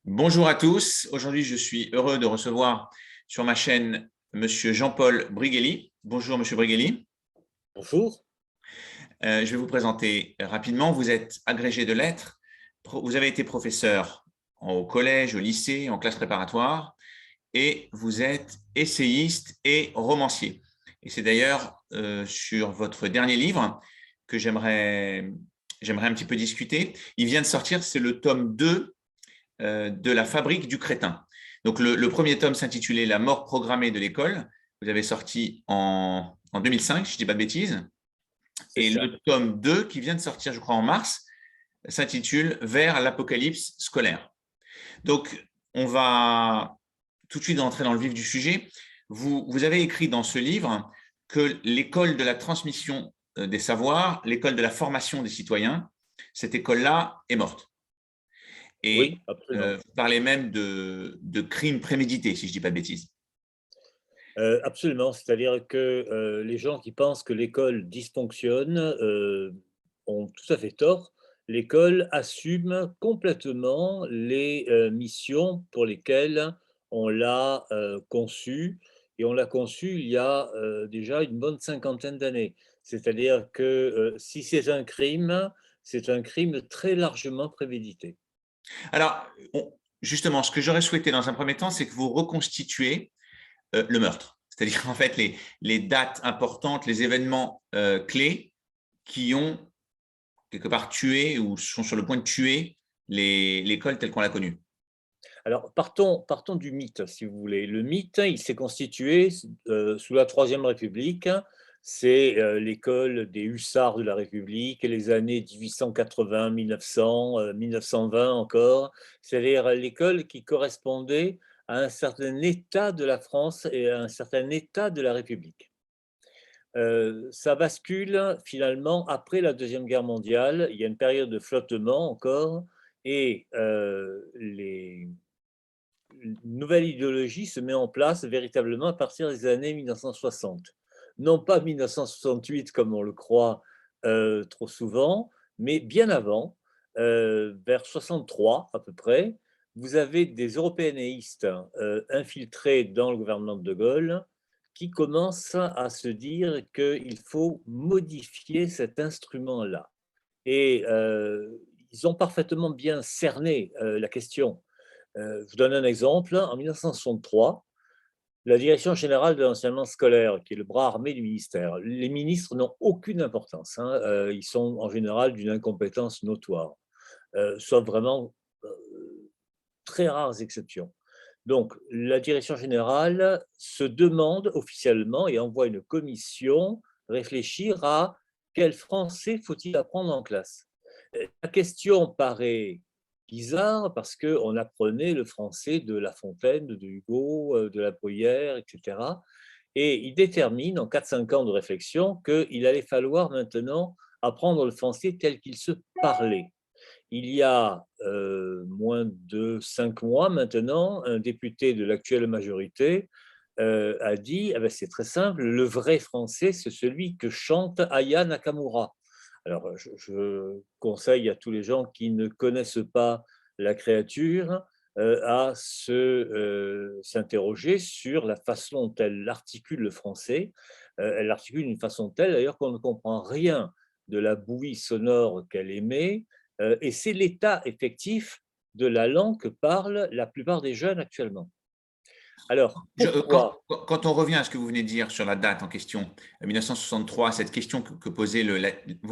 Bonjour à tous. Aujourd'hui, je suis heureux de recevoir sur ma chaîne Monsieur Jean-Paul Briguelli. Bonjour Monsieur Briguelli. Bonjour. Je vais vous présenter rapidement. Vous êtes agrégé de lettres. Vous avez été professeur au collège, au lycée, en classe préparatoire et vous êtes essayiste et romancier. Et c'est d'ailleurs sur votre dernier livre que j'aimerais un petit peu discuter. Il vient de sortir, c'est le tome 2 de La fabrique du crétin. Donc, le premier tome s'intitulait La mort programmée de l'école. Vous avez sorti en 2005, si je ne dis pas de bêtises. C'est Et ça. le tome 2, qui vient de sortir, je crois, en mars, s'intitule Vers l'apocalypse scolaire. Donc, on va tout de suite entrer dans le vif du sujet. Vous avez écrit dans ce livre que l'école de la transmission des savoirs, l'école de la formation des citoyens, cette école-là est morte. Et Oui, absolument. vous parlez même de crimes prémédités, si je ne dis pas de bêtises. Absolument, c'est-à-dire que, les gens qui pensent que l'école dysfonctionne, ont tout à fait tort. L'école assume complètement les, missions pour lesquelles on l'a, conçue et on l'a conçue il y a, déjà une bonne cinquantaine d'années. C'est-à-dire que, si c'est un crime très largement prémédité. Alors, justement, ce que j'aurais souhaité dans un premier temps, c'est que vous reconstituiez le meurtre. C'est-à-dire, en fait, les dates importantes, les événements clés qui ont quelque part tué ou sont sur le point de tuer l'école telle qu'on l'a connue. Alors, partons du mythe, si vous voulez. Le mythe, il s'est constitué sous la Troisième République. C'est l'école des hussards de la République, les années 1880, 1900, 1920 encore. C'est-à-dire l'école qui correspondait à un certain état de la France et à un certain état de la République. Ça bascule finalement après la Deuxième Guerre mondiale. Il y a une période de flottement encore et une nouvelle idéologie se met en place véritablement à partir des années 1960. Non pas 1968 comme on le croit trop souvent, mais bien avant, vers 63 à peu près, vous avez des européanéistes infiltrés dans le gouvernement de Gaulle qui commencent à se dire qu'il faut modifier cet instrument-là. Et ils ont parfaitement bien cerné la question. Je vous donne un exemple. En 1963, la Direction générale de l'enseignement scolaire, qui est le bras armé du ministère, les ministres n'ont aucune importance, hein, ils sont en général d'une incompétence notoire, sauf vraiment très rares exceptions. Donc, la Direction générale se demande officiellement et envoie une commission réfléchir à quel français faut-il apprendre en classe. La question paraît bizarre parce qu'on apprenait le français de La Fontaine, de Hugo, de La Bruyère, etc. Et il détermine en 4-5 ans de réflexion qu'il allait falloir maintenant apprendre le français tel qu'il se parlait. Il y a moins de 5 mois maintenant, un député de l'actuelle majorité a dit ah ben, c'est très simple, le vrai français, c'est celui que chante Aya Nakamura. Alors, je conseille à tous les gens qui ne connaissent pas la créature à s'interroger sur la façon dont elle articule le français. Elle l'articule d'une façon telle d'ailleurs qu'on ne comprend rien de la bouillie sonore qu'elle émet, et c'est l'état effectif de la langue que parlent la plupart des jeunes actuellement. Alors, pourquoi? Quand on revient à ce que vous venez de dire sur la date en question, 1963, cette question que posait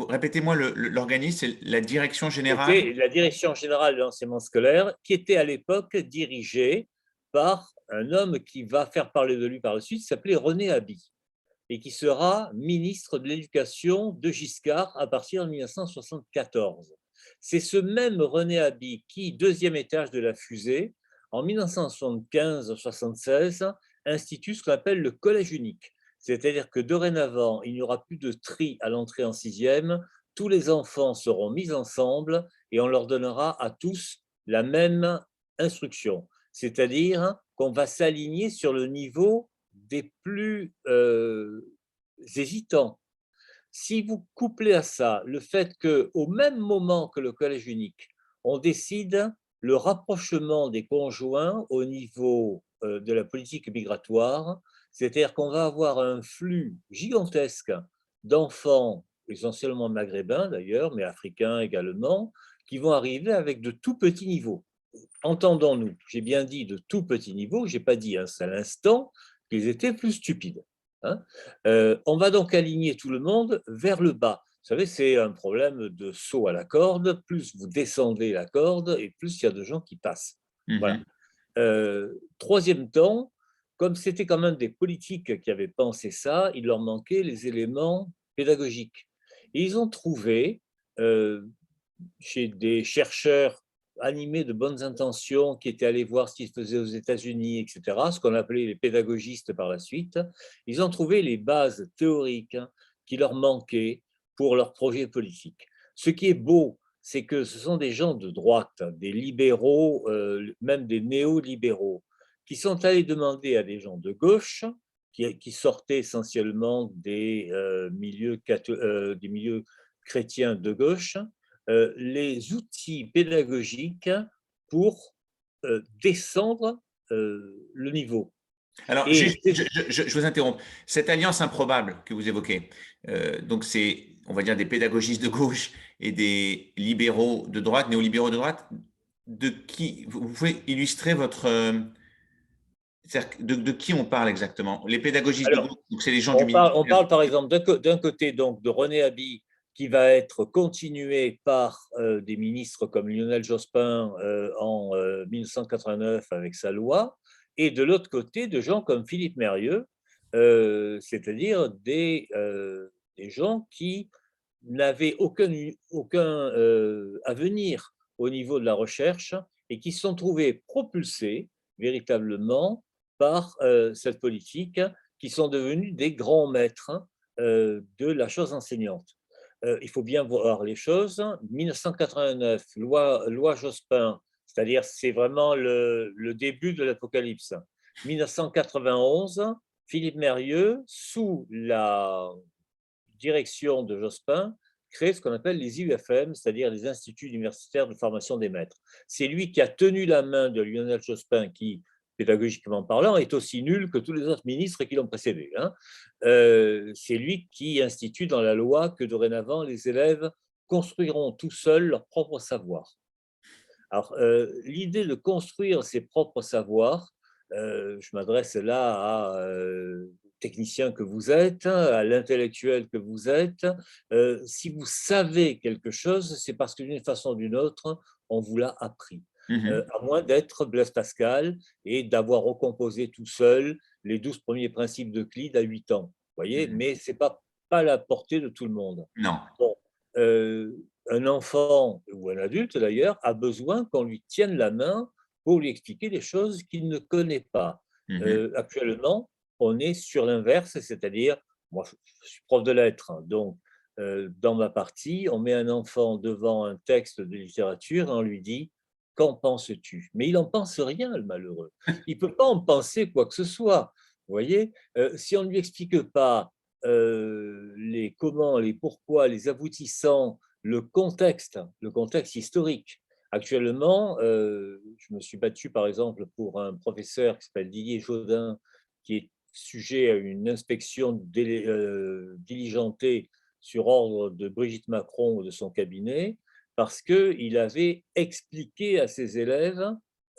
répétez-moi l'organisme, c'est la direction générale. C'était la Direction générale de l'enseignement scolaire qui était à l'époque dirigée par un homme qui va faire parler de lui par la suite, qui s'appelait René Haby et qui sera ministre de l'Éducation de Giscard à partir de 1974. C'est ce même René Haby qui, deuxième étage de la fusée, en 1975-76, institue ce qu'on appelle le collège unique. C'est-à-dire que dorénavant, il n'y aura plus de tri à l'entrée en sixième, tous les enfants seront mis ensemble et on leur donnera à tous la même instruction. C'est-à-dire qu'on va s'aligner sur le niveau des plus hésitants. Si vous couplez à ça le fait qu'au même moment que le collège unique, on décide le rapprochement des conjoints au niveau de la politique migratoire, c'est-à-dire qu'on va avoir un flux gigantesque d'enfants, essentiellement maghrébins d'ailleurs, mais africains également, qui vont arriver avec de tout petits niveaux. Entendons-nous, j'ai bien dit de tout petits niveaux, je n'ai pas dit un seul instant qu'ils étaient plus stupides. Hein. On va donc aligner tout le monde vers le bas. Vous savez, c'est un problème de saut à la corde. Plus vous descendez la corde, et plus il y a de gens qui passent. Voilà. Mhm. Troisième temps, comme c'était quand même des politiques qui avaient pensé ça, il leur manquait les éléments pédagogiques. Et ils ont trouvé, chez des chercheurs animés de bonnes intentions qui étaient allés voir ce qui se faisait aux États-Unis, etc., ce qu'on appelait les pédagogistes par la suite, ils ont trouvé les bases théoriques qui leur manquaient pour leur projet politique. Ce qui est beau, c'est que ce sont des gens de droite, des libéraux, même des néolibéraux, qui sont allés demander à des gens de gauche, qui sortaient essentiellement des milieux chrétiens de gauche, les outils pédagogiques pour descendre le niveau. Alors, Et juste, je vous interromps. Cette alliance improbable que vous évoquez, donc c'est, on va dire, des pédagogistes de gauche et des libéraux de droite, néolibéraux de droite, de qui, vous pouvez illustrer votre, de qui on parle exactement? Les pédagogistes de alors, gauche, donc c'est les gens du on ministère. parle par exemple d'un côté donc de René Haby qui va être continué par des ministres comme Lionel Jospin en 1989 avec sa loi, et de l'autre côté de gens comme Philippe Mérieux, c'est-à-dire des gens qui n'avaient aucun avenir au niveau de la recherche et qui se sont trouvés propulsés véritablement par cette politique, qui sont devenus des grands maîtres de la chose enseignante. Il faut bien voir les choses. 1989, loi Jospin, c'est-à-dire c'est vraiment le début de l'apocalypse. 1991, Philippe Mérieux, sous la direction de Jospin, crée ce qu'on appelle les IUFM, c'est-à-dire les instituts universitaires de formation des maîtres. C'est lui qui a tenu la main de Lionel Jospin, qui, pédagogiquement parlant, est aussi nul que tous les autres ministres qui l'ont précédé. Hein. C'est lui qui institue dans la loi que dorénavant, les élèves construiront tout seuls leur propre savoir. Alors, l'idée de construire ses propres savoirs, je m'adresse là à technicien que vous êtes, à l'intellectuel que vous êtes. Si vous savez quelque chose, c'est parce que d'une façon ou d'une autre, on vous l'a appris. Mhm. À moins d'être Blaise Pascal et d'avoir recomposé tout seul les 12 premiers principes d'Euclide à 8 ans. Vous voyez, Mhm. mais ce n'est pas la portée de tout le monde. Non. Bon, un enfant ou un adulte d'ailleurs a besoin qu'on lui tienne la main pour lui expliquer des choses qu'il ne connaît pas. Mhm. Actuellement, on est sur l'inverse, c'est-à-dire, moi je suis prof de lettres, hein, donc dans ma partie, on met un enfant devant un texte de littérature et on lui dit qu'en penses-tu? Mais il n'en pense rien, le malheureux. Il ne peut pas en penser quoi que ce soit. Vous voyez, si on ne lui explique pas les comment, les pourquoi, les aboutissants, le contexte historique. Actuellement, je me suis battu par exemple pour un professeur qui s'appelle Didier Jaudin, qui est sujet à une inspection diligentée sur ordre de Brigitte Macron ou de son cabinet, parce qu'il avait expliqué à ses élèves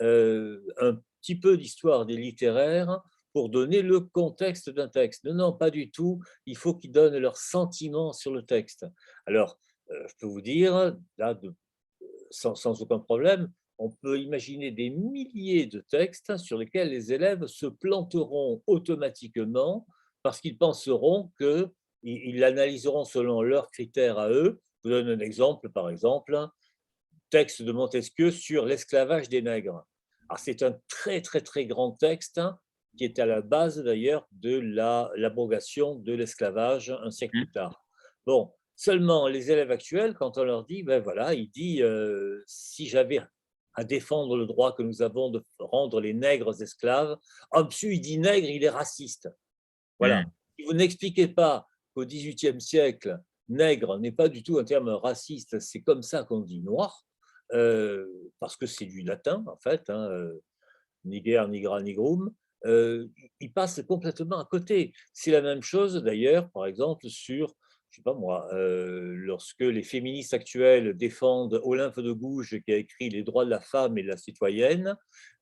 un petit peu d'histoire des littéraires pour donner le contexte d'un texte. Non, non, pas du tout. Il faut qu'ils donnent leurs sentiments sur le texte. Alors, je peux vous dire, là, sans aucun problème, on peut imaginer des milliers de textes sur lesquels les élèves se planteront automatiquement parce qu'ils penseront qu'ils l'analyseront selon leurs critères à eux. Je vous donne un exemple, par exemple, texte de Montesquieu sur l'esclavage des nègres. C'est un très, très, très grand texte qui est à la base d'ailleurs de l'abrogation de l'esclavage un siècle plus tard. Bon, seulement les élèves actuels, quand on leur dit, ben voilà, il dit, si j'avais à défendre le droit que nous avons de rendre les nègres esclaves, ah, monsieur, il dit nègre, il est raciste. Voilà. Mhm. Si vous n'expliquez pas qu'au XVIIIe siècle, nègre n'est pas du tout un terme raciste, c'est comme ça qu'on dit noir, parce que c'est du latin, en fait, hein, Niger, Nigra, Nigrum, ils passent complètement à côté. C'est la même chose d'ailleurs, par exemple, sur, je sais pas moi, lorsque les féministes actuelles défendent Olympe de Gouges, qui a écrit Les droits de la femme et de la citoyenne,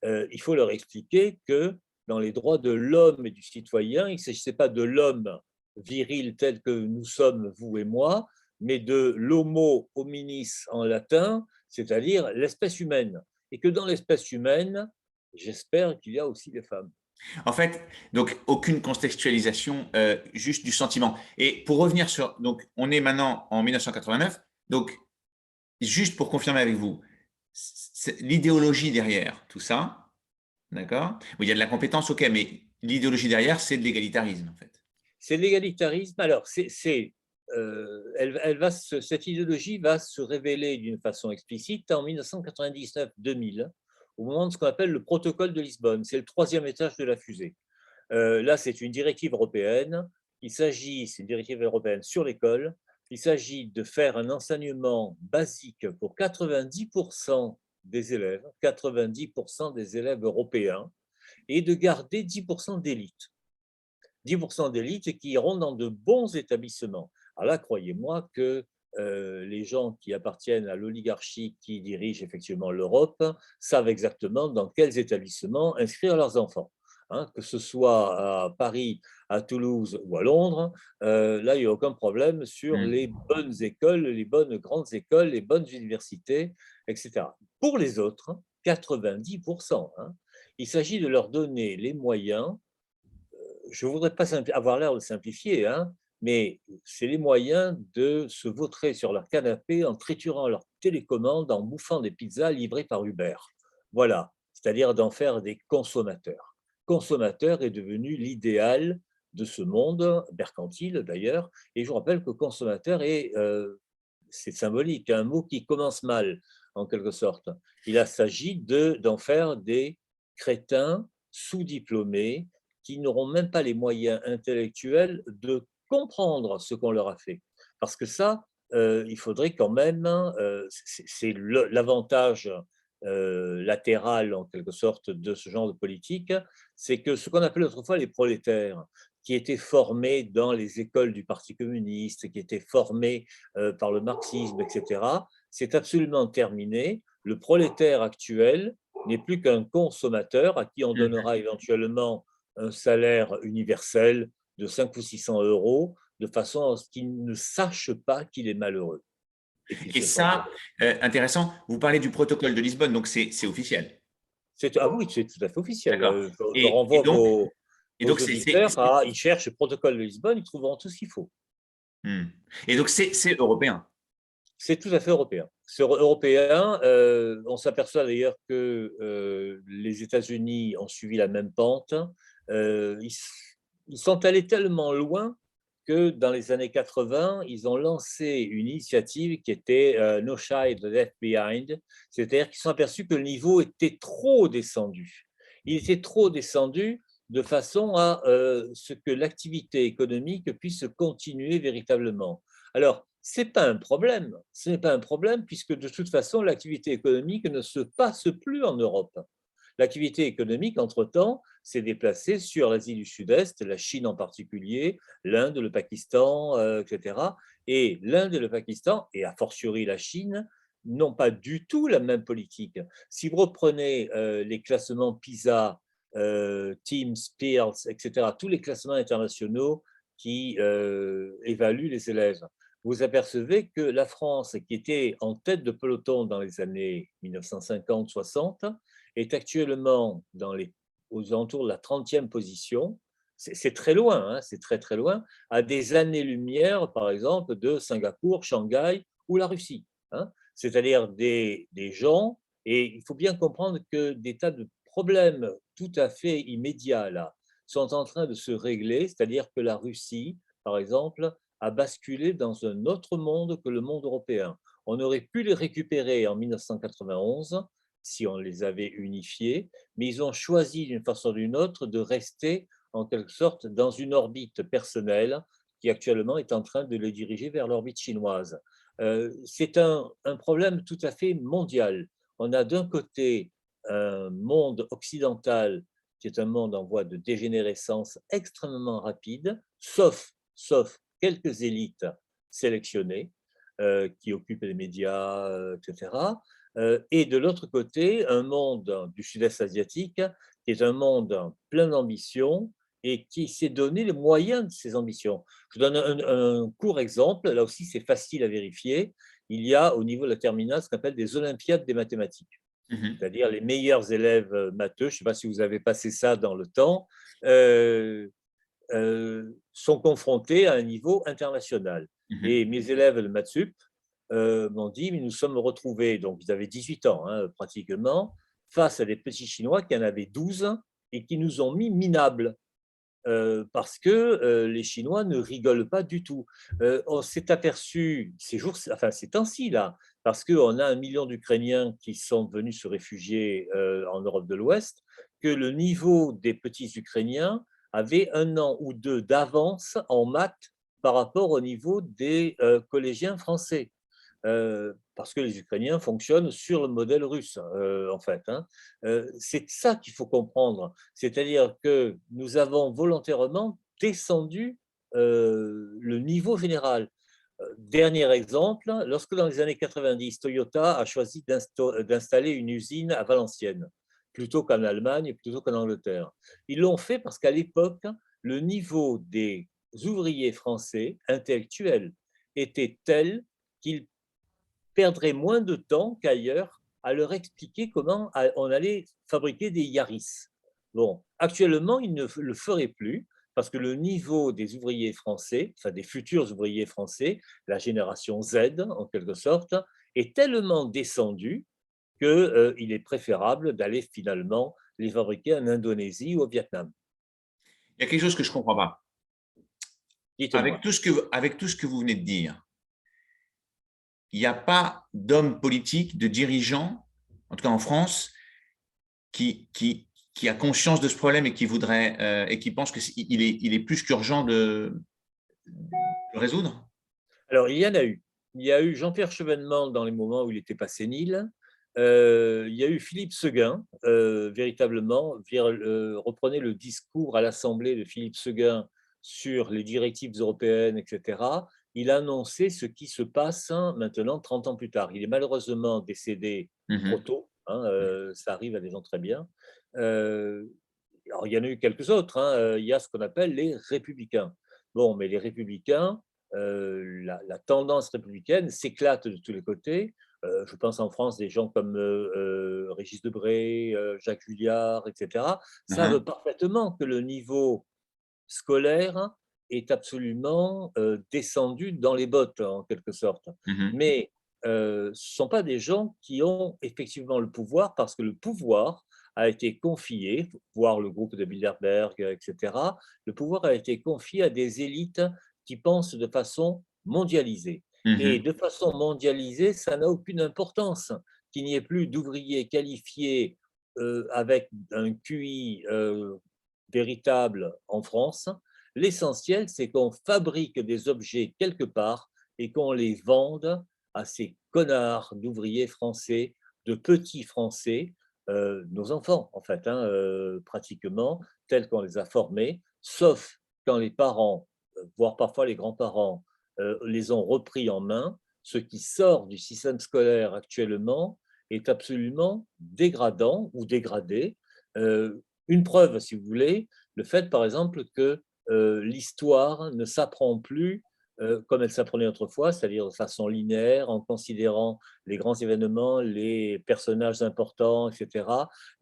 il faut leur expliquer que dans les droits de l'homme et du citoyen, il ne s'agissait pas de l'homme viril tel que nous sommes, vous et moi, mais de l'homo hominis en latin, c'est-à-dire l'espèce humaine. Et que dans l'espèce humaine, j'espère qu'il y a aussi des femmes. En fait, donc aucune contextualisation, juste du sentiment. Et pour revenir sur, donc on est maintenant en 1989, donc juste pour confirmer avec vous, l'idéologie derrière tout ça, d'accord? Oui, il y a de la compétence, ok, mais l'idéologie derrière, c'est de l'égalitarisme en fait. C'est l'égalitarisme. Alors, cette idéologie va se révéler d'une façon explicite en 1999-2000, au moment de ce qu'on appelle le protocole de Lisbonne. C'est le troisième étage de la fusée. Là, c'est une directive européenne. C'est une directive européenne sur l'école. Il s'agit de faire un enseignement basique pour 90% des élèves, 90% des élèves européens, et de garder 10% d'élite. 10% d'élite qui iront dans de bons établissements. Alors là, croyez-moi que les gens qui appartiennent à l'oligarchie qui dirige effectivement l'Europe savent exactement dans quels établissements inscrire leurs enfants. Hein, que ce soit à Paris, à Toulouse ou à Londres, là, il n'y a aucun problème sur Hmm. les bonnes écoles, les bonnes grandes écoles, les bonnes universités, etc. Pour les autres, 90%, hein, il s'agit de leur donner les moyens. Je ne voudrais pas avoir l'air de simplifier, hein, mais c'est les moyens de se vautrer sur leur canapé en triturant leur télécommande, en bouffant des pizzas livrées par Uber. Voilà, c'est-à-dire d'en faire des consommateurs. Consommateur est devenu l'idéal de ce monde, mercantile d'ailleurs, et je vous rappelle que consommateur est, c'est symbolique, un mot qui commence mal, en quelque sorte. Il s'agit d'en faire des crétins sous-diplômés qui n'auront même pas les moyens intellectuels de comprendre ce qu'on leur a fait. Parce que ça, il faudrait quand même, c'est l'avantage latéral en quelque sorte de ce genre de politique, c'est que ce qu'on appelait autrefois les prolétaires, qui étaient formés dans les écoles du Parti communiste, qui étaient formés par le marxisme, etc., c'est absolument terminé. Le prolétaire actuel n'est plus qu'un consommateur à qui on donnera éventuellement un salaire universel de 500 ou 600 euros, de façon à ce qu'il ne sache pas qu'il est malheureux et qu'il Et se sente ça, heureux. intéressant, vous parlez du protocole de Lisbonne, donc c'est officiel. Ah oui, c'est tout à fait officiel. D'accord. Je renvoie Donc, et vos donc auditeurs à, ils cherchent le protocole de Lisbonne, ils trouveront tout ce qu'il faut. hmm. Et donc c'est européen. C'est tout à fait européen. C'est européen. On s'aperçoit d'ailleurs que les États-Unis ont suivi la même pente. Ils sont allés tellement loin que dans les années 80, ils ont lancé une initiative qui était No Child Left Behind, c'est-à-dire qu'ils se sont aperçus que le niveau était trop descendu. Il était trop descendu de façon à ce que l'activité économique puisse continuer véritablement. Alors, ce n'est pas un problème. Ce n'est pas un problème puisque de toute façon, l'activité économique ne se passe plus en Europe. L'activité économique, entre-temps, s'est déplacée sur l'Asie du Sud-Est, la Chine en particulier, l'Inde, le Pakistan, etc. Et l'Inde et le Pakistan, et a fortiori la Chine, n'ont pas du tout la même politique. Si vous reprenez les classements PISA, Teams, Pearls, etc., tous les classements internationaux qui évaluent les élèves, vous apercevez que la France, qui était en tête de peloton dans les années 1950-60, est actuellement aux alentours de la 30e position. C'est très loin, hein, c'est très très loin, à des années-lumière, par exemple, de Singapour, Shanghai ou la Russie. Hein. C'est-à-dire des gens, et il faut bien comprendre que des tas de problèmes tout à fait immédiats là sont en train de se régler, c'est-à-dire que la Russie, par exemple, a basculé dans un autre monde que le monde européen. On aurait pu les récupérer en 1991 si on les avait unifiés, mais ils ont choisi d'une façon ou d'une autre de rester en quelque sorte dans une orbite personnelle qui actuellement est en train de les diriger vers l'orbite chinoise. C'est un problème tout à fait mondial. On a d'un côté un monde occidental qui est un monde en voie de dégénérescence extrêmement rapide, sauf quelques élites sélectionnées qui occupent les médias, etc. Et de l'autre côté, un monde du sud-est asiatique qui est un monde plein d'ambition et qui s'est donné les moyens de ses ambitions. Je donne un court exemple, là aussi c'est facile à vérifier. Il y a au niveau de la terminale ce qu'on appelle des Olympiades des mathématiques, Mhm. c'est-à-dire les meilleurs élèves matheux, je ne sais pas si vous avez passé ça dans le temps, euh, sont confrontés à un niveau international. Mhm. Et mes élèves de maths sup m'ont dit, mais nous sommes retrouvés, donc ils avaient 18 ans hein, pratiquement, face à des petits Chinois qui en avaient 12 et qui nous ont mis minables. Parce que les Chinois ne rigolent pas du tout. On s'est aperçu ces jours, enfin ces temps-ci là, parce qu'on a 1 million d'Ukrainiens qui sont venus se réfugier en Europe de l'Ouest, que le niveau des petits Ukrainiens avait 1 an ou 2 d'avance en maths par rapport au niveau des collégiens français. Parce que les Ukrainiens fonctionnent sur le modèle russe, en fait. Hein. C'est ça qu'il faut comprendre. C'est-à-dire que nous avons volontairement descendu le niveau général. Dernier exemple, lorsque dans les années 90, Toyota a choisi d'installer une usine à Valenciennes, plutôt qu'en Allemagne, plutôt qu'en Angleterre. Ils l'ont fait parce qu'à l'époque, le niveau des ouvriers français intellectuels était tel qu'ils perdrait moins de temps qu'ailleurs à leur expliquer comment on allait fabriquer des Yaris. Bon, actuellement, ils ne le feraient plus parce que le niveau des ouvriers français, enfin des futurs ouvriers français, la génération Z en quelque sorte, est tellement descendu qu'il est préférable d'aller finalement les fabriquer en Indonésie ou au Vietnam. Il y a quelque chose que je ne comprends pas. Dites-moi. Avec tout ce que vous venez de dire, il n'y a pas d'homme politique, de dirigeant, en tout cas en France, qui, qui, qui a conscience de ce problème et qui voudrait et qui pense il est plus qu'urgent de le résoudre. Alors, il y en a eu. Il y a eu Jean-Pierre Chevènement dans les moments où il n'était pas sénile. Il y a eu Philippe Seguin, véritablement, reprenez le discours à l'Assemblée de Philippe Seguin sur les directives européennes, etc. Il a annoncé ce qui se passe maintenant 30 ans plus tard. Il est malheureusement décédé trop Mhm. tôt, hein, ça arrive à des gens très bien. Alors, il y en a eu quelques autres. Hein. Il y a ce qu'on appelle les républicains. Bon, mais les républicains, la tendance républicaine s'éclate de tous les côtés. Je pense en France des gens comme Régis Debray, Jacques Julliard, etc., Mhm. savent parfaitement que le niveau scolaire est absolument descendu dans les bottes, en quelque sorte. Mhm. Mais ce ne sont pas des gens qui ont effectivement le pouvoir, parce que le pouvoir a été confié, voire le groupe de Bilderberg, etc., le pouvoir a été confié à des élites qui pensent de façon mondialisée. Et Mhm. de façon mondialisée, ça n'a aucune importance qu'il n'y ait plus d'ouvriers qualifiés avec un QI véritable en France. L'essentiel, c'est qu'on fabrique des objets quelque part et qu'on les vende à ces connards d'ouvriers français, de petits français, nos enfants, en fait, hein, pratiquement, tels qu'on les a formés, sauf quand les parents, voire parfois les grands-parents, les ont repris en main. Ce qui sort du système scolaire actuellement est absolument dégradant ou dégradé. Une preuve, si vous voulez, le fait, par exemple, que l'histoire ne s'apprend plus comme elle s'apprenait autrefois, c'est-à-dire de façon linéaire, en considérant les grands événements, les personnages importants, etc.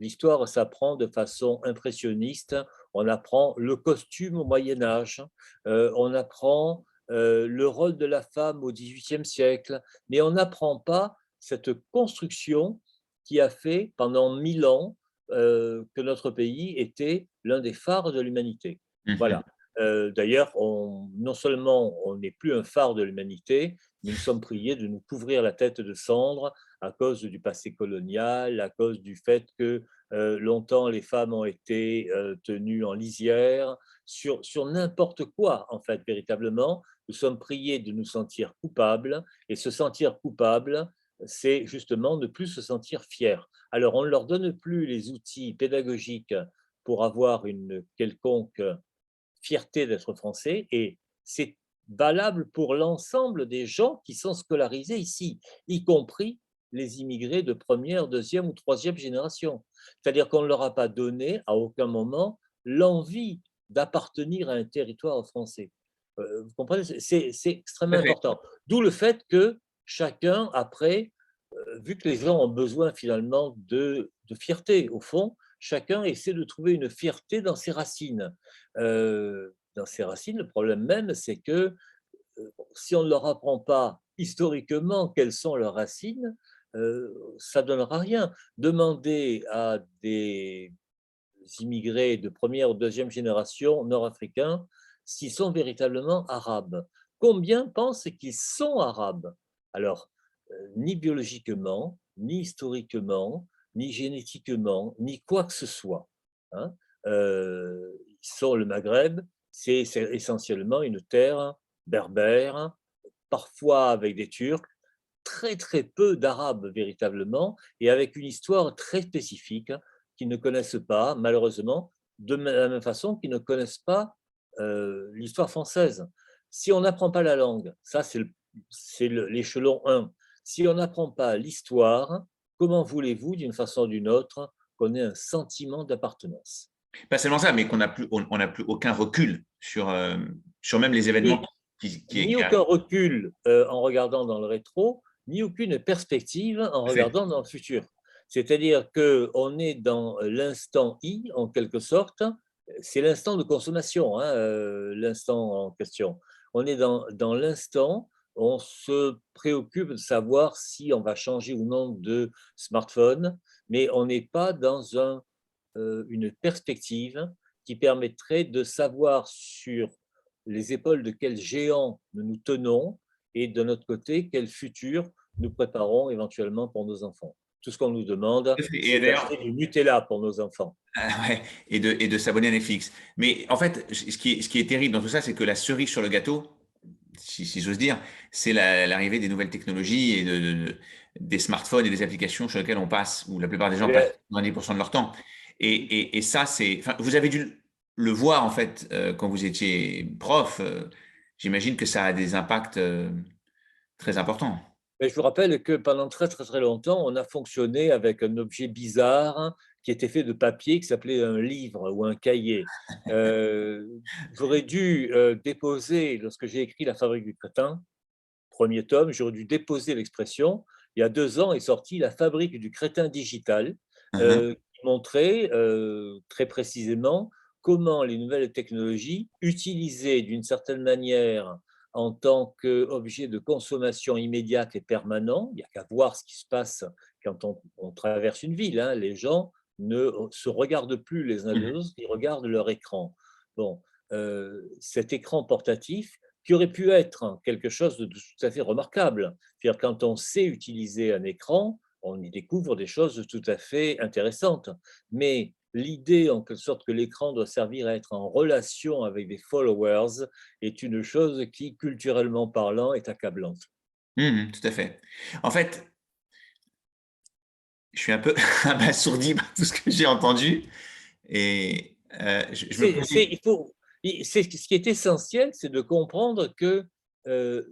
L'histoire s'apprend de façon impressionniste. On apprend le costume au Moyen Âge, on apprend le rôle de la femme au XVIIIe siècle, mais on n'apprend pas cette construction qui a fait pendant 1000 ans que notre pays était l'un des phares de l'humanité. Mhm. Voilà. D'ailleurs, non seulement on n'est plus un phare de l'humanité, mais nous sommes priés de nous couvrir la tête de cendres à cause du passé colonial, à cause du fait que longtemps les femmes ont été tenues en lisière, sur n'importe quoi, en fait, véritablement. Nous sommes priés de nous sentir coupables, et se sentir coupable, c'est justement ne plus se sentir fier. Alors, on ne leur donne plus les outils pédagogiques pour avoir une quelconque fierté d'être français, et c'est valable pour l'ensemble des gens qui sont scolarisés ici, y compris les immigrés de première, deuxième ou troisième génération. C'est-à-dire qu'on ne leur a pas donné à aucun moment l'envie d'appartenir à un territoire français. Vous comprenez? C'est extrêmement Tout à fait. important. D'où le fait que chacun, après, vu que les gens ont besoin finalement de fierté, au fond, chacun essaie de trouver une fierté dans ses racines. Dans ses racines, le problème même, c'est que si on ne leur apprend pas historiquement quelles sont leurs racines, ça ne donnera rien. Demandez à des immigrés de première ou deuxième génération nord-africains s'ils sont véritablement arabes. Combien pensent qu'ils sont arabes? Alors, ni biologiquement, ni historiquement, ni génétiquement, ni quoi que ce soit, hein. Ils sont le Maghreb, c'est essentiellement une terre berbère, parfois avec des Turcs, très très peu d'Arabes véritablement, et avec une histoire très spécifique qu'ils ne connaissent pas, malheureusement, de la même façon qu'ils ne connaissent pas l'histoire française. Si on n'apprend pas la langue, ça c'est l'échelon 1. Si on n'apprend pas l'histoire, comment voulez-vous, d'une façon ou d'une autre, qu'on ait un sentiment d'appartenance? Pas seulement ça, mais qu'on n'a plus, on n'a plus aucun recul sur même les événements Et ni qui aucun arrivent. recul en regardant dans le rétro, ni aucune perspective en Tout à fait. regardant dans le futur. C'est-à-dire qu'on est dans l'instant I, en quelque sorte, c'est l'instant de consommation, hein, l'instant en question. On est dans l'instant, on se préoccupe de savoir si on va changer ou non de smartphone, mais on n'est pas dans une perspective qui permettrait de savoir sur les épaules de quel géant nous nous tenons, et de notre côté, quel futur nous préparons éventuellement pour nos enfants. Tout ce qu'on nous demande, Et c'est d'ailleurs, d'acheter du Nutella pour nos enfants. ouais, et de s'abonner à Netflix. Mais en fait, ce qui est terrible dans tout ça, c'est que la cerise sur le gâteau, si j'ose dire, c'est l'arrivée des nouvelles technologies et des smartphones et des applications sur lesquelles on passe, où la plupart des gens Eh passent bien, 90% de leur temps. Et ça, c'est, enfin, vous avez dû le voir en fait quand vous étiez prof. J'imagine que ça a des impacts très importants. mais je vous rappelle que pendant très, très, très longtemps, on a fonctionné avec un objet bizarre qui était fait de papier, qui s'appelait un livre ou un cahier. Euh, J'aurais dû déposer, lorsque j'ai écrit La Fabrique du crétin, premier tome, j'aurais dû déposer l'expression. Il y a 2 ans est sortie La Fabrique du crétin digital, Mhm. qui montrait très précisément comment les nouvelles technologies, utilisées d'une certaine manière en tant qu'objet de consommation immédiate et permanent, il n'y a qu'à voir ce qui se passe quand on traverse une ville, hein. Les gens ne se regardent plus les uns les Mhm. autres, ils regardent leur écran. Bon, cet écran portatif, qui aurait pu être quelque chose de tout à fait remarquable. C'est-à-dire, quand on sait utiliser un écran, on y découvre des choses tout à fait intéressantes. Mais l'idée, en quelque sorte, que l'écran doit servir à être en relation avec des followers est une chose qui, culturellement parlant, est accablante. Mhm, tout à fait. En fait, je suis un peu abasourdi par tout ce que j'ai entendu et je me pose. Il faut, ce qui est essentiel, c'est de comprendre que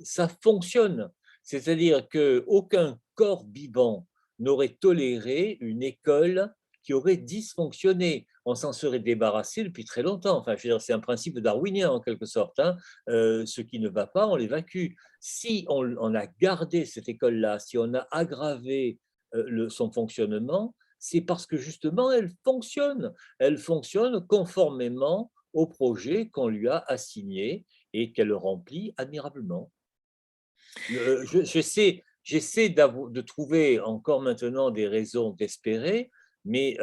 ça fonctionne. C'est-à-dire qu'aucun corps vivant n'aurait toléré une école qui aurait dysfonctionné. On s'en serait débarrassé depuis très longtemps. Enfin, je veux dire, c'est un principe darwinien en quelque sorte, hein. Ce qui ne va pas, on l'évacue. Si on a gardé cette école-là, si on a aggravé son fonctionnement, c'est parce que justement elle fonctionne. Elle fonctionne conformément au projet qu'on lui a assigné et qu'elle remplit admirablement. J'essaie de trouver encore maintenant des raisons d'espérer, mais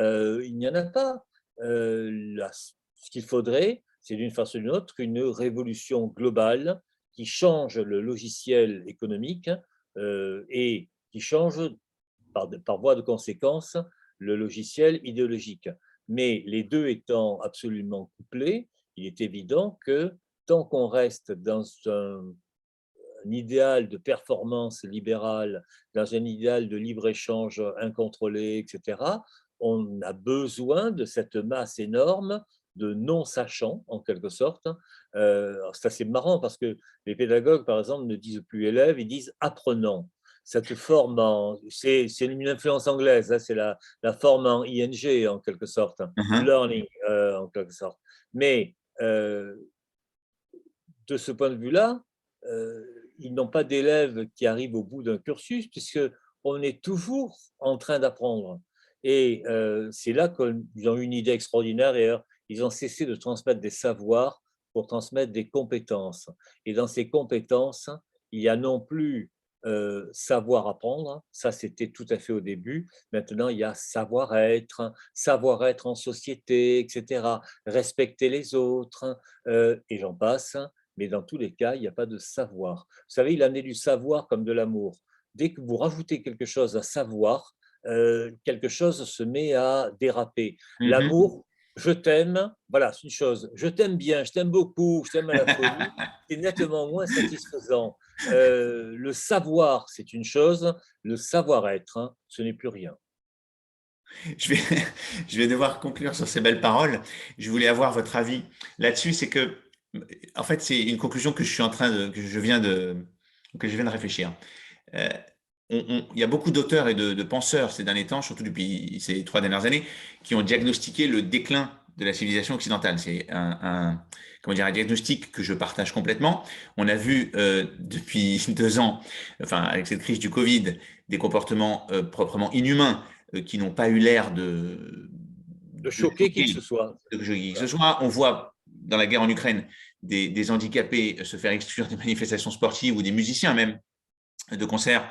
il n'y en a pas. Ce qu'il faudrait, c'est d'une façon ou d'une autre une révolution globale qui change le logiciel économique et qui change par voie de conséquence le logiciel idéologique. Mais les deux étant absolument couplés, il est évident que tant qu'on reste dans un idéal de performance libérale, dans un idéal de libre-échange incontrôlé, etc., on a besoin de cette masse énorme de non-sachants, en quelque sorte. C'est assez marrant parce que les pédagogues, par exemple, ne disent plus élèves, ils disent apprenants. Cette forme, c'est une influence anglaise, hein, c'est la forme en ing, en quelque sorte, Mhm. learning, en quelque sorte. Mais de ce point de vue-là, ils n'ont pas d'élèves qui arrivent au bout d'un cursus, puisqu'on est toujours en train d'apprendre. Et c'est là qu'ils ont eu une idée extraordinaire. D'ailleurs, ils ont cessé de transmettre des savoirs pour transmettre des compétences. Et dans ces compétences, il y a non plus savoir apprendre, ça c'était tout à fait au début. Maintenant, il y a savoir-être en société, etc., respecter les autres, et j'en passe. Mais dans tous les cas, il n'y a pas de savoir. Vous savez, il en est du savoir comme de l'amour. Dès que vous rajoutez quelque chose à savoir, quelque chose se met à déraper. Mhm. L'amour, je t'aime, voilà, c'est une chose. Je t'aime bien, je t'aime beaucoup, je t'aime à la folie, c'est nettement moins satisfaisant. Le savoir, c'est une chose, le savoir-être, hein, ce n'est plus rien. Je vais, je vais devoir conclure sur ces belles paroles. Je voulais avoir votre avis là-dessus. C'est que, en fait, c'est une conclusion que je suis en train de, que je viens de réfléchir. Euh, il y a beaucoup d'auteurs et de penseurs ces derniers temps, surtout depuis ces 3 dernières années, qui ont diagnostiqué le déclin de la civilisation occidentale. C'est comment dire, un diagnostic que je partage complètement. On a vu depuis 2 ans, enfin avec cette crise du Covid, des comportements proprement inhumains qui n'ont pas eu l'air De de choquer qui que ce choquer soit. qui que ce Voilà. soit. On voit dans la guerre en Ukraine des handicapés se faire exclure des manifestations sportives ou des musiciens même de concerts.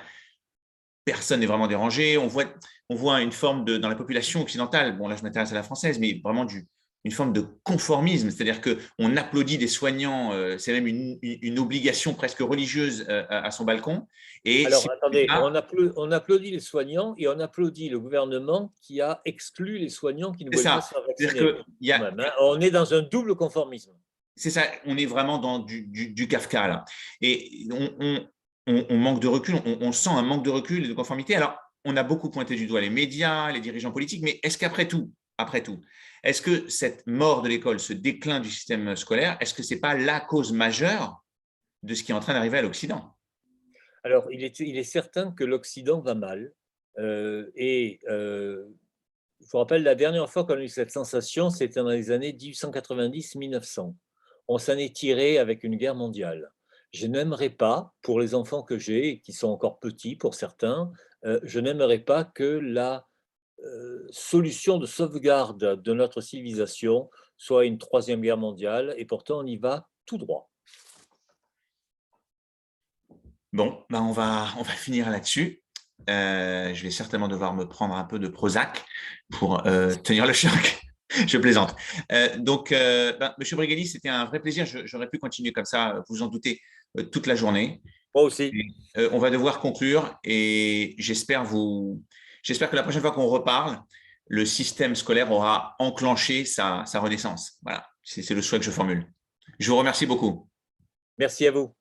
Personne n'est vraiment dérangé. On voit une forme dans la population occidentale, bon là je m'intéresse à la française, mais vraiment une forme de conformisme, c'est-à-dire qu'on applaudit des soignants, c'est même une obligation presque religieuse à son balcon. Et si Alors, attendez, on applaudit les soignants et on applaudit le gouvernement qui a exclu les soignants qui ne c'est voulaient pas ça, se faire c'est-à-dire vacciner. que il y Quand a, même, hein. On est dans un double conformisme. c'est ça, on est vraiment dans du Kafka là. Et on manque de recul, on sent un manque de recul et de conformité. Alors, on a beaucoup pointé du doigt les médias, les dirigeants politiques, mais est-ce qu'après tout, est-ce que cette mort de l'école, ce déclin du système scolaire, est-ce que ce n'est pas la cause majeure de ce qui est en train d'arriver à l'Occident? Alors, il est certain que l'Occident va mal. Je vous rappelle, la dernière fois qu'on a eu cette sensation, c'était dans les années 1890-1900. On s'en est tiré avec une guerre mondiale. Je n'aimerais pas, pour les enfants que j'ai, et qui sont encore petits pour certains, je n'aimerais pas que la solution de sauvegarde de notre civilisation soit une troisième guerre mondiale, et pourtant on y va tout droit. Bon, ben on va finir là-dessus. Je vais certainement devoir me prendre un peu de Prozac pour tenir le choc. Je plaisante. Donc, Monsieur Brigelli, c'était un vrai plaisir. J'aurais pu continuer comme ça, vous en doutez, toute la journée. Moi aussi. On va devoir conclure et j'espère que la prochaine fois qu'on reparle, le système scolaire aura enclenché sa renaissance. Voilà, c'est le souhait que je formule. Je vous remercie beaucoup. Merci à vous.